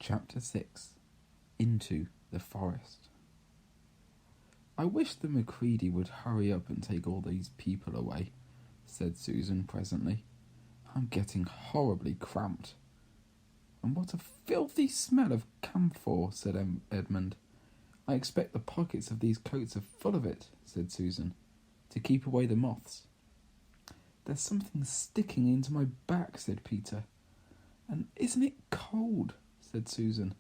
Chapter 6. Into the Forest. "I wish the Macready would hurry up and take all these people away," said Susan presently. "I'm getting horribly cramped." "And what a filthy smell of camphor," said Edmund. "I expect the pockets of these coats are full of it," said Susan, "to keep away the moths." "There's something sticking into my back," said Peter. "And isn't it cold?" said Susan.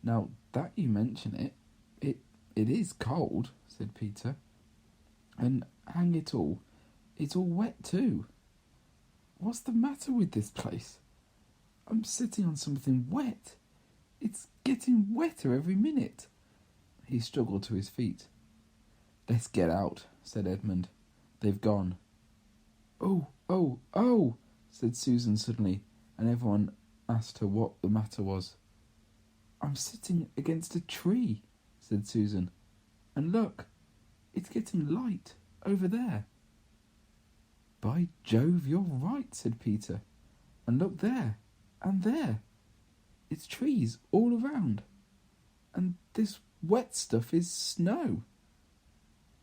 "Now that you mention it, it is cold," said Peter. "And hang it all, it's all wet too. What's the matter with this place? I'm sitting on something wet. It's getting wetter every minute." He struggled to his feet. "Let's get out," said Edmund. "They've gone." Oh, said Susan suddenly, and everyone asked her what the matter was. "I'm sitting against a tree," said Susan. "And look, it's getting light over there." "By Jove, you're right," said Peter. "And look there, and there. It's trees all around. And this wet stuff is snow.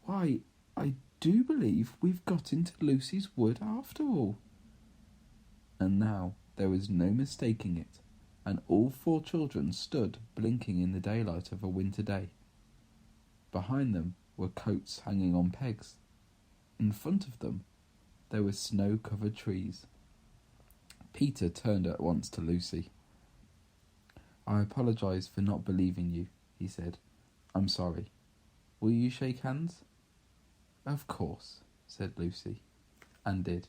Why, I do believe we've got into Lucy's wood after all." And now there was no mistaking it, and all four children stood blinking in the daylight of a winter day. Behind them were coats hanging on pegs. In front of them there were snow-covered trees. Peter turned at once to Lucy. "I apologise for not believing you," he said. "I'm sorry. Will you shake hands?" "Of course," said Lucy, and did.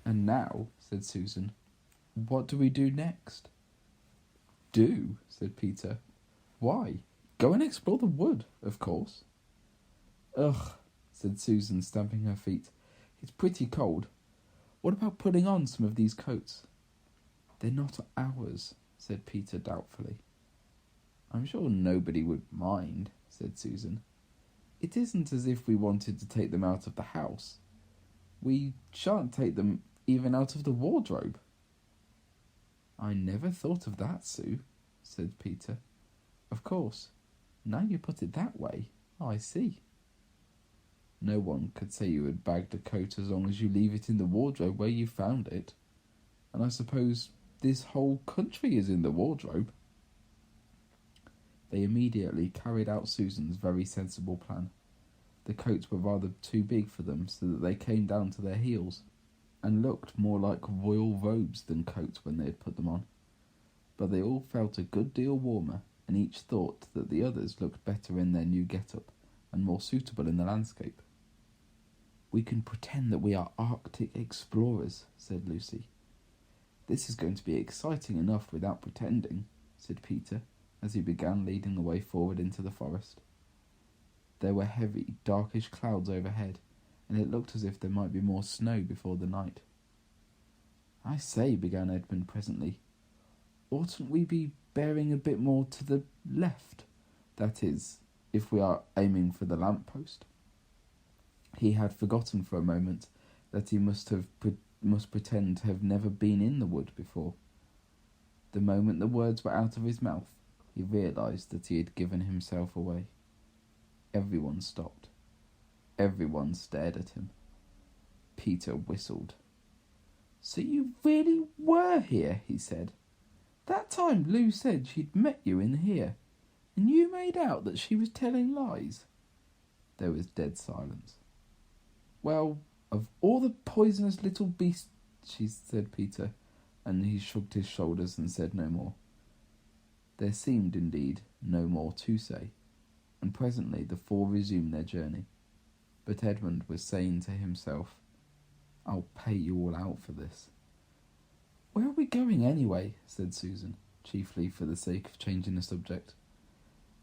"And now," said Susan, "what do we do next?" "Do?" said Peter. "Why, go and explore the wood, of course." "Ugh," said Susan, stamping her feet. "It's pretty cold. What about putting on some of these coats?" "They're not ours," said Peter doubtfully. "I'm sure nobody would mind," said Susan. "It isn't as if we wanted to take them out of the house. We shan't take them even out of the wardrobe." "I never thought of that, Sue," said Peter. "Of course, now you put it that way, I see. No one could say you had bagged a coat as long as you leave it in the wardrobe where you found it. And I suppose this whole country is in the wardrobe." They immediately carried out Susan's very sensible plan. The coats were rather too big for them, so that they came down to their heels, and looked more like royal robes than coats when they had put them on. But they all felt a good deal warmer, and each thought that the others looked better in their new get-up, and more suitable in the landscape. "We can pretend that we are Arctic explorers," said Lucy. "This is going to be exciting enough without pretending," said Peter, as he began leading the way forward into the forest. There were heavy, darkish clouds overhead, and it looked as if there might be more snow before the night. "I say," began Edmund presently, "oughtn't we be bearing a bit more to the left? That is, if we are aiming for the lamp-post?" He had forgotten for a moment that he must pretend to have never been in the wood before. The moment the words were out of his mouth, he realised that he had given himself away. Everyone stopped. Everyone stared at him. Peter whistled. "So you really were here," he said. "That time Lou said she'd met you in here, and you made out that she was telling lies." There was dead silence. "Well, of all the poisonous little beasts," said Peter, and he shrugged his shoulders and said no more. There seemed, indeed, no more to say, and presently the four resumed their journey. But Edmund was saying to himself, "I'll pay you all out for this." "Where are we going anyway?" said Susan, chiefly for the sake of changing the subject.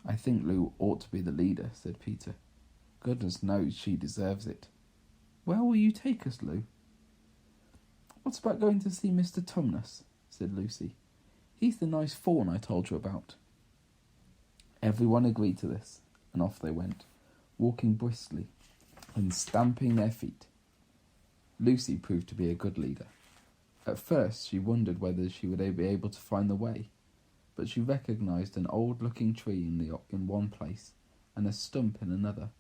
"I think Lou ought to be the leader," said Peter. "Goodness knows she deserves it." "Where will you take us, Lou?" "What about going to see Mr. Tumnus?" said Lucy. "He's the nice fawn I told you about." Everyone agreed to this, and off they went, walking briskly and stamping their feet. Lucy proved to be a good leader. At first she wondered whether she would be able to find the way, but she recognised an old-looking tree in one place and a stump in another,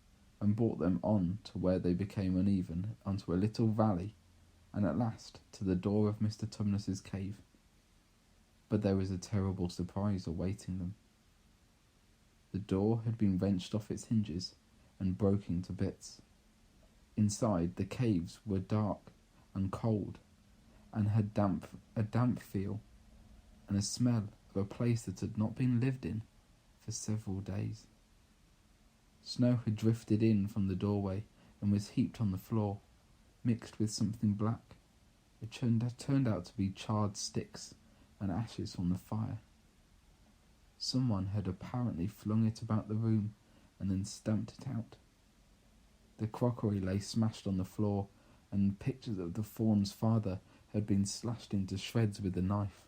and brought them on to where they became uneven, onto a little valley, and at last to the door of Mr. Tumnus's cave. But there was a terrible surprise awaiting them. The door had been wrenched off its hinges and broken to bits. Inside, the caves were dark and cold, and had a damp feel, and a smell of a place that had not been lived in for several days. Snow had drifted in from the doorway and was heaped on the floor, mixed with something black. It turned out to be charred sticks and ashes from the fire. Someone had apparently flung it about the room and then stamped it out. The crockery lay smashed on the floor, and pictures of the fawn's father had been slashed into shreds with a knife.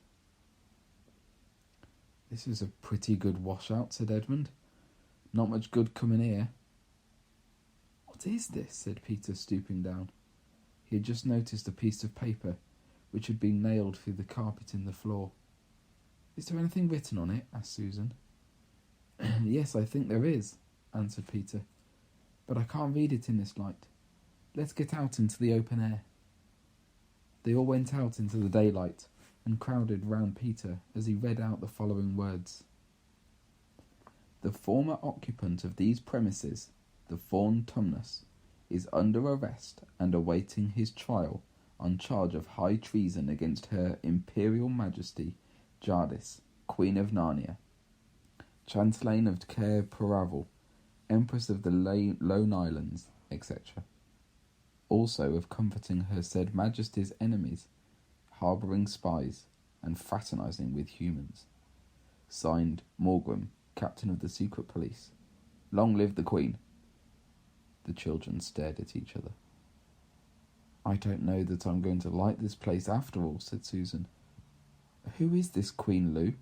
"This is a pretty good washout," said Edmund. "Not much good coming here." "What is this?" said Peter, stooping down. He had just noticed a piece of paper which had been nailed through the carpet in the floor. "Is there anything written on it?" asked Susan. "Yes, I think there is," answered Peter, "but I can't read it in this light. Let's get out into the open air." They all went out into the daylight and crowded round Peter as he read out the following words. "The former occupant of these premises, the Fawn Tumnus, is under arrest and awaiting his trial on charge of high treason against Her Imperial Majesty Jadis, Queen of Narnia, Chatelaine of Cair Paravel, Empress of the Lone Islands, etc. Also of comforting her said Majesty's enemies, harbouring spies, and fraternising with humans. Signed, Morgram, Captain of the Secret Police. Long live the Queen." The children stared at each other. "I don't know that I'm going to like this place after all," said Susan. "Who is this Queen Lou?"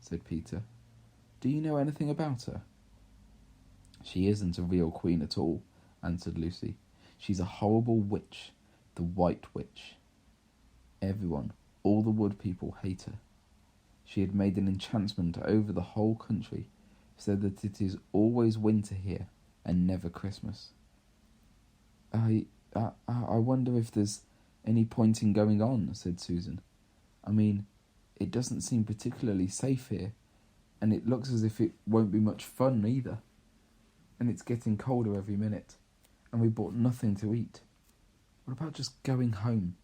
said Peter. "Do you know anything about her?" "She isn't a real queen at all," answered Lucy. "She's a horrible witch, the White Witch. Everyone, all the wood people, hate her. She had made an enchantment over the whole country, so that it is always winter here and never Christmas." I wonder if there's any point in going on," said Susan. "I mean, it doesn't seem particularly safe here, and it looks as if it won't be much fun either. And it's getting colder every minute, and we bought nothing to eat. What about just going home?"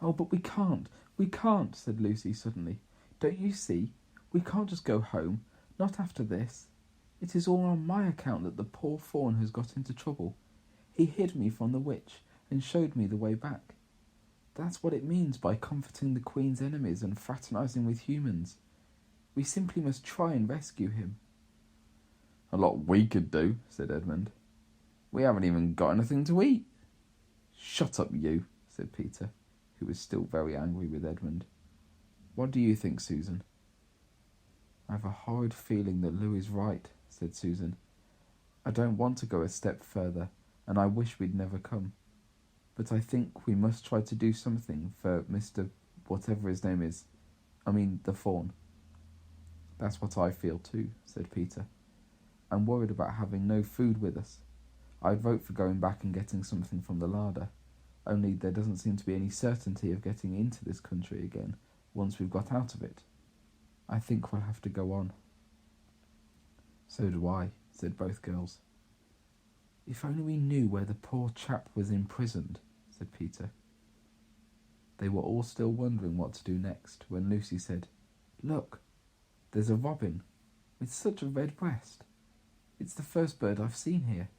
"Oh, but we can't, said Lucy suddenly. "Don't you see? We can't just go home, not after this. It is all on my account that the poor fawn has got into trouble. He hid me from the witch and showed me the way back. That's what it means by comforting the Queen's enemies and fraternising with humans. We simply must try and rescue him." "A lot we could do," said Edmund. "We haven't even got anything to eat." "Shut up, you," said Peter, who was still very angry with Edmund. "What do you think, Susan?" "I've a horrid feeling that Lou is right," said Susan. "I don't want to go a step further, and I wish we'd never come. But I think we must try to do something for Mr. whatever his name is. The fawn." "That's what I feel too," said Peter. "I'm worried about having no food with us. I'd vote for going back and getting something from the larder, only there doesn't seem to be any certainty of getting into this country again once we've got out of it. I think we'll have to go on." "So do I," said both girls. "If only we knew where the poor chap was imprisoned," said Peter. They were all still wondering what to do next when Lucy said, "Look, there's a robin with such a red breast. It's the first bird I've seen here.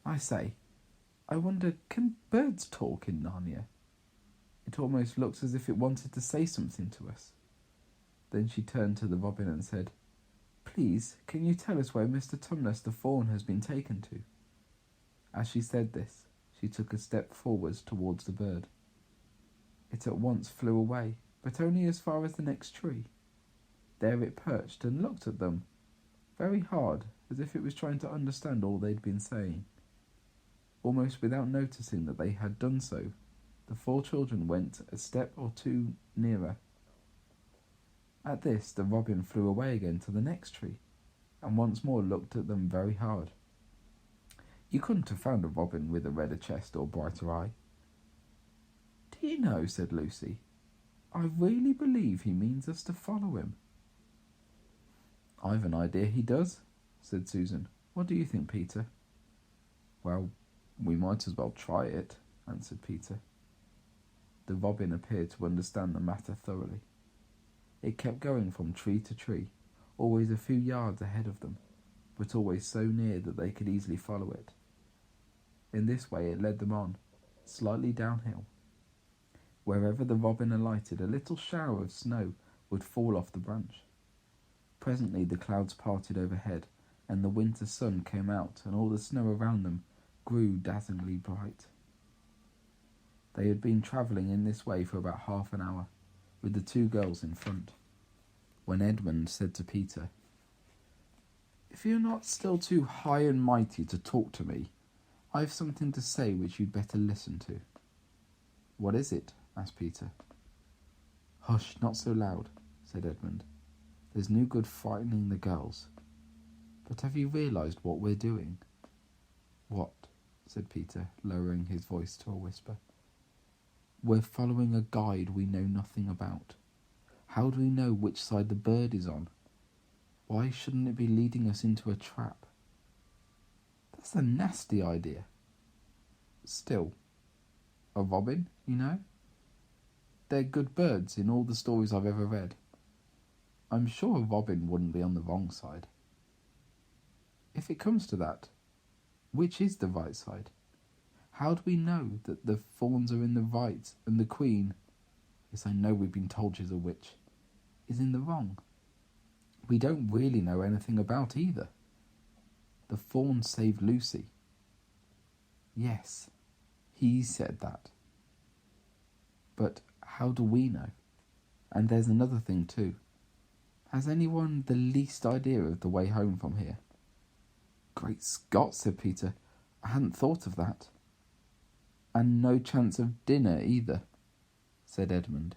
I say, I wonder, can birds talk in Narnia? It almost looks as if it wanted to say something to us." Then she turned to the robin and said, "Please, can you tell us where Mr. Tumnus the fawn has been taken to?" As she said this, she took a step forwards towards the bird. It at once flew away, but only as far as the next tree. There it perched and looked at them, very hard, as if it was trying to understand all they'd been saying. Almost without noticing that they had done so, the four children went a step or two nearer. At this, the robin flew away again to the next tree, and once more looked at them very hard. You couldn't have found a robin with a redder chest or brighter eye. Do you know, said Lucy, I really believe he means us to follow him. I've an idea he does, said Susan. What do you think, Peter? Well, we might as well try it, answered Peter. The robin appeared to understand the matter thoroughly. It kept going from tree to tree, always a few yards ahead of them, but always so near that they could easily follow it. In this way it led them on, slightly downhill. Wherever the robin alighted, a little shower of snow would fall off the branch. Presently the clouds parted overhead, and the winter sun came out, and all the snow around them grew dazzlingly bright. They had been travelling in this way for about half an hour, with the two girls in front, when Edmund said to Peter, If you're not still too high and mighty to talk to me, I have something to say which you'd better listen to. What is it? Asked Peter. Hush, not so loud, said Edmund. There's no good frightening the girls. But have you realised what we're doing? What? Said Peter, lowering his voice to a whisper. We're following a guide we know nothing about. How do we know which side the bird is on? Why shouldn't it be leading us into a trap? That's a nasty idea. Still, a robin, you know? They're good birds in all the stories I've ever read. I'm sure a robin wouldn't be on the wrong side. If it comes to that, which is the right side? How do we know that the fawns are in the right and the queen, yes, I know we've been told she's a witch, is in the wrong? We don't really know anything about either. The fawn saved Lucy. Yes, he said that. But how do we know? And there's another thing too. Has anyone the least idea of the way home from here? Great Scott, said Peter. I hadn't thought of that. And no chance of dinner either, said Edmund.